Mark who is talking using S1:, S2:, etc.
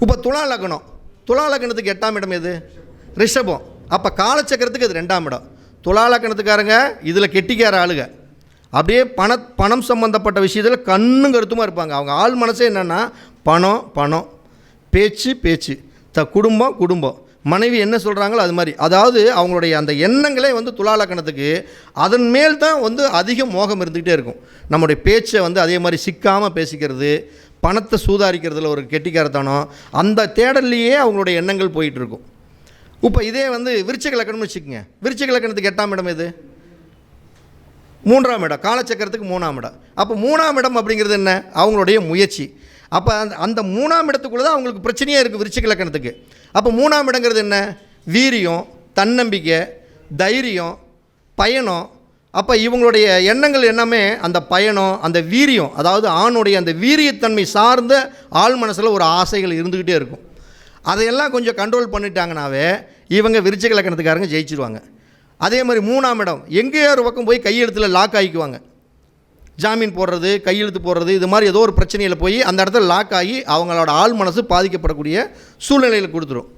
S1: இப்போ துலா லக்னத்துக்கு 8ஆம் இடம் எது? ரிஷபம். அப்போ காலச்சக்கரத்துக்கு அது 2ஆம் இடம். துலா லக்னத்துக்காரங்க இதில் கெட்டிக்கார ஆளுங்க, அப்படியே பணம் சம்மந்தப்பட்ட விஷயத்தில் கண்ணும் கருத்துமாக இருப்பாங்க. அவங்க ஆள் மனசே என்னென்னா பணம், பேச்சு, குடும்பம், மனைவி என்ன சொல்கிறாங்களோ அது மாதிரி. அதாவது அவங்களுடைய அந்த எண்ணங்களே துலா லக்னத்துக்கு அதன் மேல் தான் அதிக மோகம் இருந்துக்கிட்டே இருக்கும். நம்முடைய பேச்சை அதே மாதிரி சிக்காமல் பேசிக்கிறது, பணத்தை சூதாரிக்கிறதுல ஒரு கெட்டிக்காரத்தனம், அந்த தேடல்லையே அவங்களுடைய எண்ணங்கள் போயிட்டுருக்கும். இப்போ இதே விருச்சிக லக்னம்னு வச்சுக்கோங்க. விருச்சிக லக்னத்துக்கு 8ஆம் இடம் எது? 3ஆம் இடம். காலச்சக்கரத்துக்கு 3ஆம் இடம். அப்போ 3ஆம் இடம் அப்படிங்கிறது என்ன? அவங்களுடைய முயற்சி. அப்போ அந்த 3ஆம் இடத்துக்குள்ளே தான் அவங்களுக்கு பிரச்சனையே இருக்குது விருச்சிக லக்னத்துக்கு. அப்போ 3ஆம் இடங்கிறது என்ன? வீரியம், தன்னம்பிக்கை, தைரியம், பயணம். அப்போ இவங்களுடைய எண்ணங்கள் எல்லாமே அந்த பயணம், அந்த வீரியம், அதாவது ஆணுடைய அந்த வீரியத்தன்மை சார்ந்த ஆள் மனசில் ஒரு ஆசைகள் இருந்துக்கிட்டே இருக்கும். அதையெல்லாம் கொஞ்சம் கண்ட்ரோல் பண்ணிட்டாங்கனாவே இவங்க விருச்சிக லக்னத்துக்காரங்க ஜெயிச்சிருவாங்க. அதே மாதிரி 3ஆம் இடம் எங்கேயோ ஒரு பக்கம் போய் கையெழுத்தில் லாக் ஆகிக்குவாங்க. ஜாமீன் போடுறது, கையெழுத்து போடுறது, இது மாதிரி ஏதோ ஒரு பிரச்சனையில் போய் அந்த இடத்துல லாக் ஆகி அவங்களோட ஆள் மனசு பாதிக்கப்படக்கூடிய சூழ்நிலையில் கொடுத்துரும்.